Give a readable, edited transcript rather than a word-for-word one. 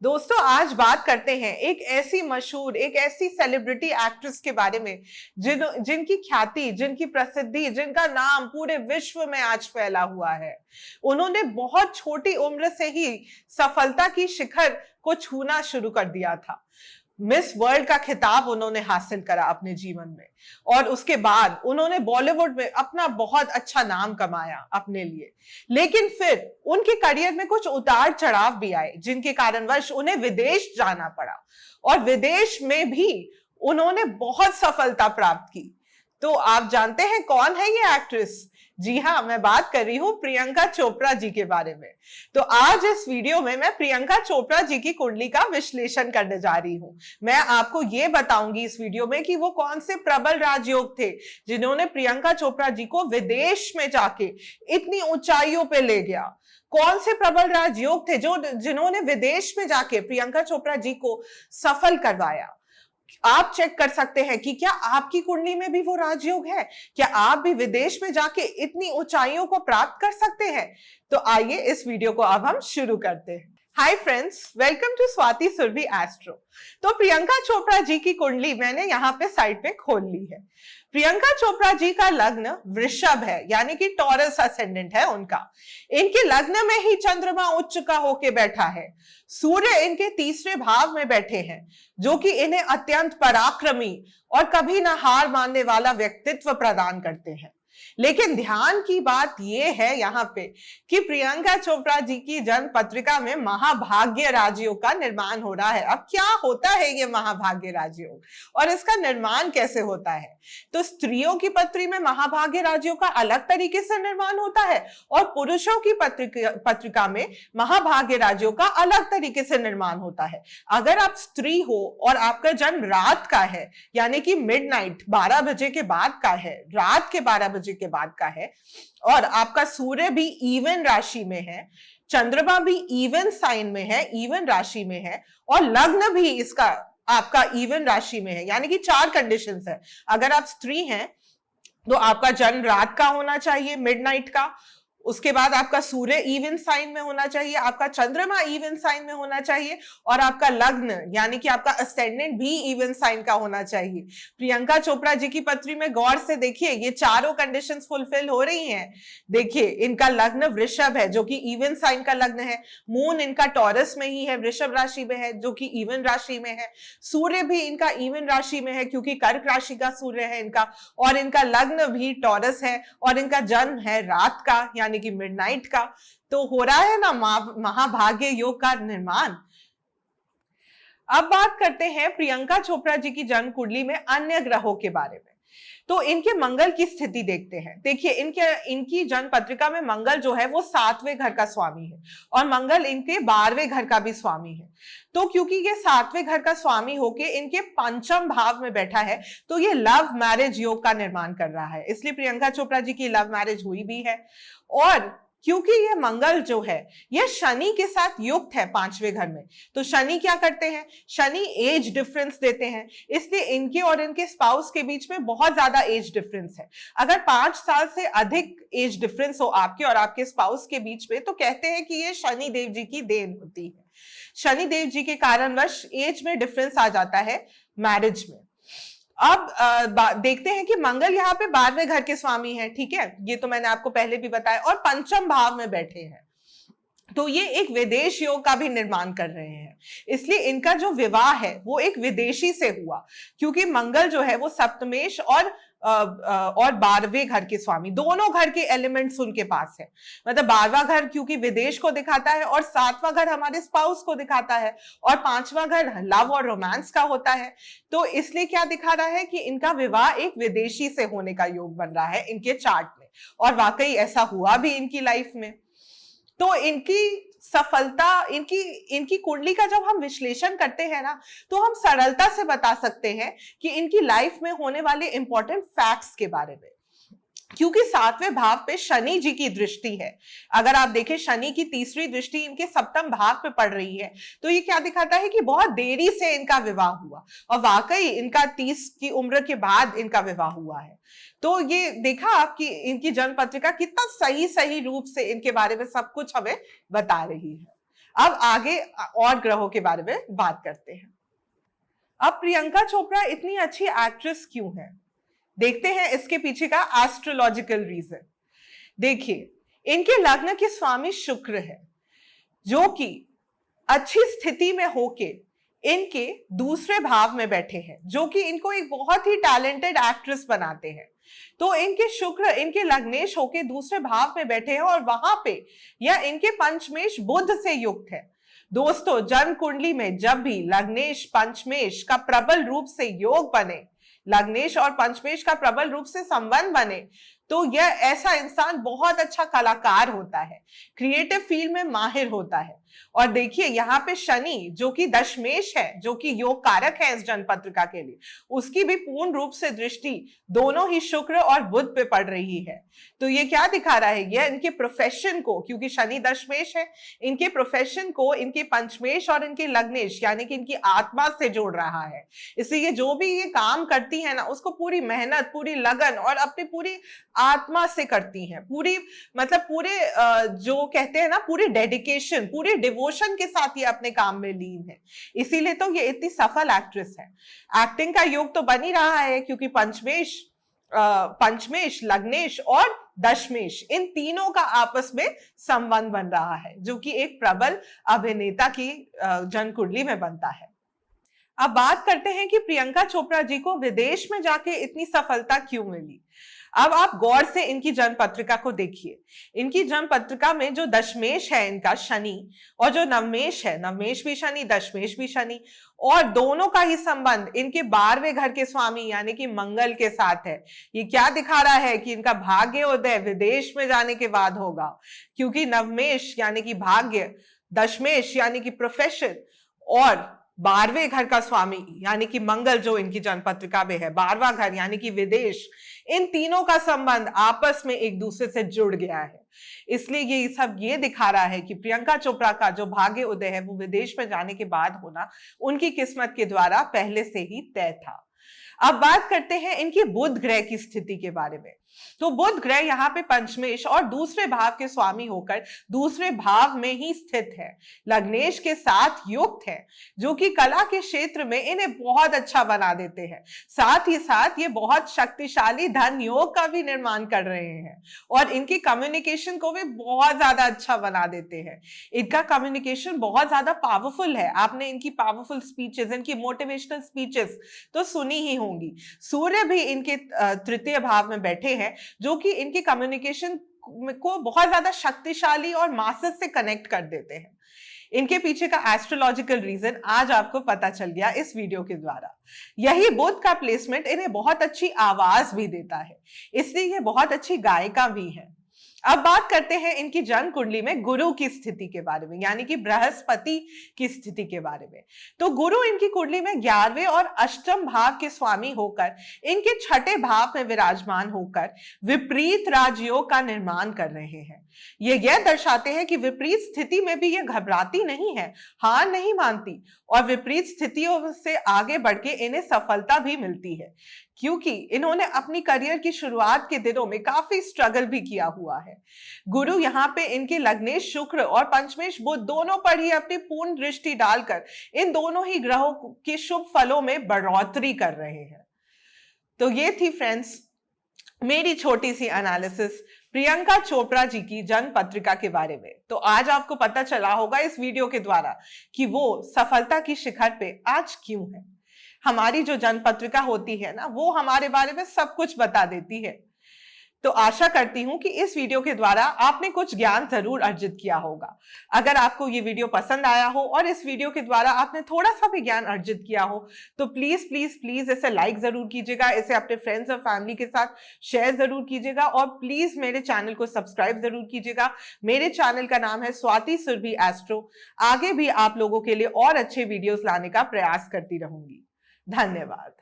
दोस्तों आज बात करते हैं एक ऐसी मशहूर एक ऐसी सेलिब्रिटी एक्ट्रेस के बारे में जिनकी ख्याति, जिनकी प्रसिद्धि, जिनका नाम पूरे विश्व में आज फैला हुआ है। उन्होंने बहुत छोटी उम्र से ही सफलता की शिखर को छूना शुरू कर दिया था। मिस वर्ल्ड का खिताब उन्होंने हासिल करा अपने जीवन में और उसके बाद उन्होंने बॉलीवुड में अपना बहुत अच्छा नाम कमाया अपने लिए। लेकिन फिर उनके करियर में कुछ उतार चढ़ाव भी आए जिनके कारणवश उन्हें विदेश जाना पड़ा और विदेश में भी उन्होंने बहुत सफलता प्राप्त की। तो आप जानते हैं कौन है ये एक्ट्रेस? जी हाँ, मैं बात कर रही हूँ प्रियंका चोपड़ा जी के बारे में। तो आज इस वीडियो में मैं प्रियंका चोपड़ा जी की कुंडली का विश्लेषण करने जा रही हूँ। मैं आपको ये बताऊंगी इस वीडियो में कि वो कौन से प्रबल राजयोग थे जिन्होंने प्रियंका चोपड़ा जी को विदेश में जाके इतनी ऊंचाइयों पे ले गया। कौन से प्रबल राजयोग थे जिन्होंने विदेश में जाके प्रियंका चोपड़ा जी को सफल करवाया। आप चेक कर सकते हैं कि क्या आपकी कुंडली में भी वो राजयोग है, क्या आप भी विदेश में जाके इतनी ऊंचाइयों को प्राप्त कर सकते हैं। तो आइए इस वीडियो को अब हम शुरू करते हैं। Hi friends, welcome to Swati Surbhi astro. तो प्रियंका चोपड़ा जी की कुंडली मैंने यहाँ पे साइड पे खोल ली है। प्रियंका चोपड़ा जी का लग्न वृषभ है, यानी कि टॉरस असेंडेंट है उनका। इनके लग्न में ही चंद्रमा उच्च का होके बैठा है। सूर्य इनके तीसरे भाव में बैठे हैं, जो कि इन्हें अत्यंत पराक्रमी और कभी ना हार मानने वाला व्यक्तित्व प्रदान करते हैं। लेकिन ध्यान की बात यह है यहाँ पे कि प्रियंका चोपड़ा जी की जन्म पत्रिका में महाभाग्य राजयोग का निर्माण हो रहा है। अब क्या होता है ये महाभाग्य राजयोग और इसका निर्माण कैसे होता है? तो स्त्रियों की पत्री में महाभाग्य राजयोग का अलग तरीके से निर्माण होता है और पुरुषों की पत्रिका में महाभाग्य राजयोग का अलग तरीके से निर्माण होता है। अगर आप स्त्री हो और आपका जन्म रात का है, यानी कि मिडनाइट 12 बजे के बाद का है, रात के 12 बजे के बाद का है, और आपका सूर्य भी इवन राशि में है, चंद्रमा भी इवन साइन में है, इवन राशि में है, और लग्न भी इसका आपका इवन राशि में है, यानी कि 4 कंडीशंस है। अगर आप स्त्री हैं तो आपका जन्म रात का होना चाहिए, मिडनाइट का। उसके बाद आपका सूर्य इवन साइन में होना चाहिए, आपका चंद्रमा इवन साइन में होना चाहिए, और आपका लग्न यानी कि आपका असेंडेंट भी इवन साइन का होना चाहिए। प्रियंका चोपड़ा जी की पत्री में गौर से देखिए, ये चारों कंडीशंस फुलफिल हो रही हैं। देखिए, इनका लग्न वृषभ है जो कि इवन साइन का लग्न है। मून इनका टॉरस में ही है, वृषभ राशि में है जो कि इवन राशि में है। सूर्य भी इनका इवन राशि में है क्योंकि कर्क राशि का सूर्य है इनका, और इनका लग्न भी टॉरस है, और इनका जन्म है रात का यानी कि मिडनाइट का। तो हो रहा है ना महाभाग्य योग का निर्माण। अब बात करते हैं प्रियंका चोपड़ा जी की जन्म कुंडली में अन्य ग्रहों के बारे में। तो इनके मंगल की स्थिति देखते हैं। देखिए, इनकी जन्म पत्रिका में मंगल जो है वो 7वें घर का स्वामी है और मंगल इनके 12वें घर का भी स्वामी है। तो क्योंकि ये 7वें घर का स्वामी होके इनके 5म भाव में बैठा है, तो ये लव मैरिज योग का निर्माण कर रहा है। इसलिए प्रियंका चोपड़ा जी की लव मैरिज हुई भी है। और क्योंकि ये मंगल जो है ये शनि के साथ युक्त है 5वें घर में, तो शनि क्या करते हैं? शनि एज डिफरेंस देते हैं, इसलिए इनके और इनके स्पाउस के बीच में बहुत ज्यादा एज डिफरेंस है। अगर 5 साल से अधिक एज डिफरेंस हो आपके और आपके स्पाउस के बीच में, तो कहते हैं कि ये शनि देव जी की देन होती है। शनि देव जी के कारणवश एज में डिफरेंस आ जाता है मैरिज में। अब देखते हैं कि मंगल यहाँ पे 12वें घर के स्वामी है, ठीक है, ये तो मैंने आपको पहले भी बताया, और 5म भाव में बैठे हैं। तो ये एक विदेश योग का भी निर्माण कर रहे हैं, इसलिए इनका जो विवाह है वो एक विदेशी से हुआ, क्योंकि मंगल जो है वो सप्तमेश और 12वें घर के स्वामी, दोनों घर के एलिमेंट्स उनके पास है। मतलब 12वां घर क्योंकि विदेश को दिखाता है, और 7वां घर हमारे स्पाउस को दिखाता है, और 5वां घर लव और रोमांस का होता है। तो इसलिए क्या दिखा रहा है कि इनका विवाह एक विदेशी से होने का योग बन रहा है इनके चार्ट में, और वाकई ऐसा हुआ भी इनकी लाइफ में। तो इनकी सफलता, इनकी कुंडली का जब हम विश्लेषण करते हैं ना, तो हम सरलता से बता सकते हैं कि इनकी लाइफ में होने वाले इंपॉर्टेंट फैक्ट्स के बारे में। क्योंकि 7वें भाव पे शनि जी की दृष्टि है। अगर आप देखें, शनि की तीसरी दृष्टि इनके 7म भाव पे पड़ रही है, तो ये क्या दिखाता है कि बहुत देरी से इनका विवाह हुआ, और वाकई इनका 30 की उम्र के बाद इनका विवाह हुआ है। तो ये देखा आपकी इनकी जन्म पत्रिका कितना सही रूप से इनके बारे में सब कुछ हमें बता रही है। अब आगे और ग्रहों के बारे में बात करते हैं। अब प्रियंका चोपड़ा इतनी अच्छी एक्ट्रेस क्यों है, देखते हैं इसके पीछे का एस्ट्रोलॉजिकल रीजन। देखिए, इनके लग्न के स्वामी शुक्र है, जो कि अच्छी स्थिति में होके इनके दूसरे भाव में बैठे हैं, जो कि इनको एक बहुत ही टैलेंटेड एक्ट्रेस बनाते हैं। तो इनके शुक्र इनके लग्नेश होके दूसरे भाव में बैठे हैं और वहां पे यह इनके पंचमेश बुध से युक्त है। दोस्तों, जन्म कुंडली में जब भी लग्नेश पंचमेश का प्रबल रूप से योग बने, लग्नेश और पंचमेश का प्रबल रूप से संबंध बने, तो यह ऐसा इंसान बहुत अच्छा कलाकार होता है, क्रिएटिव फील्ड में माहिर होता है। और देखिए, यहाँ पे शनि जो कि दशमेश है, जो कि योग कारक है इस जन्म पत्रिका के लिए, उसकी भी पूर्ण रूप से दृष्टि दोनों ही शुक्र और बुध पे पड़ रही है। तो ये क्या दिखा रहा है, यह इनके प्रोफेशन को, क्योंकि शनि दशमेश है, इनके प्रोफेशन को इनके पंचमेश और इनके लग्नेश यानी कि इनकी आत्मा से जोड़ रहा है। इसलिए जो भी ये काम करती है ना, उसको पूरी मेहनत, पूरी लगन और अपनी पूरी आत्मा से करती हैं, पूरी मतलब पूरे जो कहते हैं ना, पूरी डेडिकेशन, पूरे डिवोशन के साथ ये अपने काम में लीन है। इसीलिए तो ये इतनी सफल एक्ट्रेस है। एक्टिंग का योग तो बन ही रहा है, क्योंकि पंचमेश, लग्नेश और दशमेश, इन तीनों का आपस में संबंध बन रहा है, जो कि एक प्रबल अभिनेता की जन्म कुंडली में बनता है। अब बात करते हैं कि प्रियंका चोपड़ा जी को विदेश में जाके इतनी सफलता क्यों मिली। अब आप गौर से इनकी जन्म पत्रिका को देखिए। इनकी जन्म पत्रिका में जो दशमेश है इनका शनि, और जो नवमेश है, नवमेश भी शनि, दशमेश भी शनि, और दोनों का ही संबंध इनके 12वें घर के स्वामी यानी कि मंगल के साथ है। ये क्या दिखा रहा है कि इनका भाग्य उदय विदेश में जाने के बाद होगा, क्योंकि नवमेश यानी कि भाग्य, दशमेश यानी कि प्रोफेशन, और 12वें घर का स्वामी यानी कि मंगल जो इनकी जन्म पत्रिका में है, 12वां घर यानी कि विदेश, इन तीनों का संबंध आपस में एक दूसरे से जुड़ गया है। इसलिए ये सब ये दिखा रहा है कि प्रियंका चोपड़ा का जो भाग्य उदय है वो विदेश में जाने के बाद होना उनकी किस्मत के द्वारा पहले से ही तय था। अब बात करते हैं इनकी बुध ग्रह की स्थिति के बारे में। तो बुध ग्रह यहाँ पे पंचमेश और दूसरे भाव के स्वामी होकर दूसरे भाव में ही स्थित है, लग्नेश के साथ युक्त है, जो कि कला के क्षेत्र में इन्हें बहुत अच्छा बना देते हैं। साथ ही साथ ये बहुत शक्तिशाली धन योग का भी निर्माण कर रहे हैं और इनकी कम्युनिकेशन को भी बहुत ज्यादा अच्छा बना देते हैं। इनका कम्युनिकेशन बहुत ज्यादा पावरफुल है। आपने इनकी पावरफुल स्पीचेस, इनकी मोटिवेशनल स्पीचेस तो सुनी ही होंगी। सूर्य भी इनके तृतीय भाव में बैठे हैं, जो कि इनकी कम्युनिकेशन को बहुत ज्यादा शक्तिशाली और मासेस से कनेक्ट कर देते हैं। इनके पीछे का एस्ट्रोलॉजिकल रीजन आज आपको पता चल गया इस वीडियो के द्वारा। यही बुध का प्लेसमेंट इन्हें बहुत अच्छी आवाज भी देता है, इसलिए ये बहुत अच्छी गायिका भी है। अब बात करते हैं इनकी जन्म कुंडली में गुरु की स्थिति के बारे में, यानी कि बृहस्पति की स्थिति के बारे में। तो गुरु इनकी कुंडली में 11वें और अष्टम भाव के स्वामी होकर इनके छठे भाव में विराजमान होकर विपरीत राजयोग का निर्माण कर रहे हैं। ये यह दर्शाते हैं कि विपरीत स्थिति में भी ये घबराती नहीं है, हार नहीं मानती, और विपरीत स्थितियों से आगे बढ़ के इन्हें सफलता भी मिलती है, क्योंकि इन्होंने अपनी करियर की शुरुआत के दिनों में काफी स्ट्रगल भी किया हुआ है। गुरु यहाँ पे इनके लग्नेश शुक्र और पंचमेश बुध दोनों पर ही अपनी पूर्ण दृष्टि डालकर इन दोनों ही ग्रहों के शुभ फलों में बढ़ोतरी कर रहे हैं। तो ये थी फ्रेंड्स मेरी छोटी सी एनालिसिस प्रियंका चोपड़ा जी की जन्म पत्रिका के बारे में। तो आज आपको पता चला होगा इस वीडियो के द्वारा कि वो सफलता की शिखर पे आज क्यों है। हमारी जो जन्म पत्रिका होती है ना, वो हमारे बारे में सब कुछ बता देती है। तो आशा करती हूं कि इस वीडियो के द्वारा आपने कुछ ज्ञान जरूर अर्जित किया होगा। अगर आपको ये वीडियो पसंद आया हो और इस वीडियो के द्वारा आपने थोड़ा सा भी ज्ञान अर्जित किया हो, तो प्लीज प्लीज प्लीज इसे लाइक जरूर कीजिएगा, इसे अपने फ्रेंड्स और फैमिली के साथ शेयर जरूर कीजिएगा, और प्लीज मेरे चैनल को सब्सक्राइब जरूर कीजिएगा। मेरे चैनल का नाम है स्वाति सुरभि एस्ट्रो। आगे भी आप लोगों के लिए और अच्छे वीडियोस लाने का प्रयास करती रहूंगी। धन्यवाद।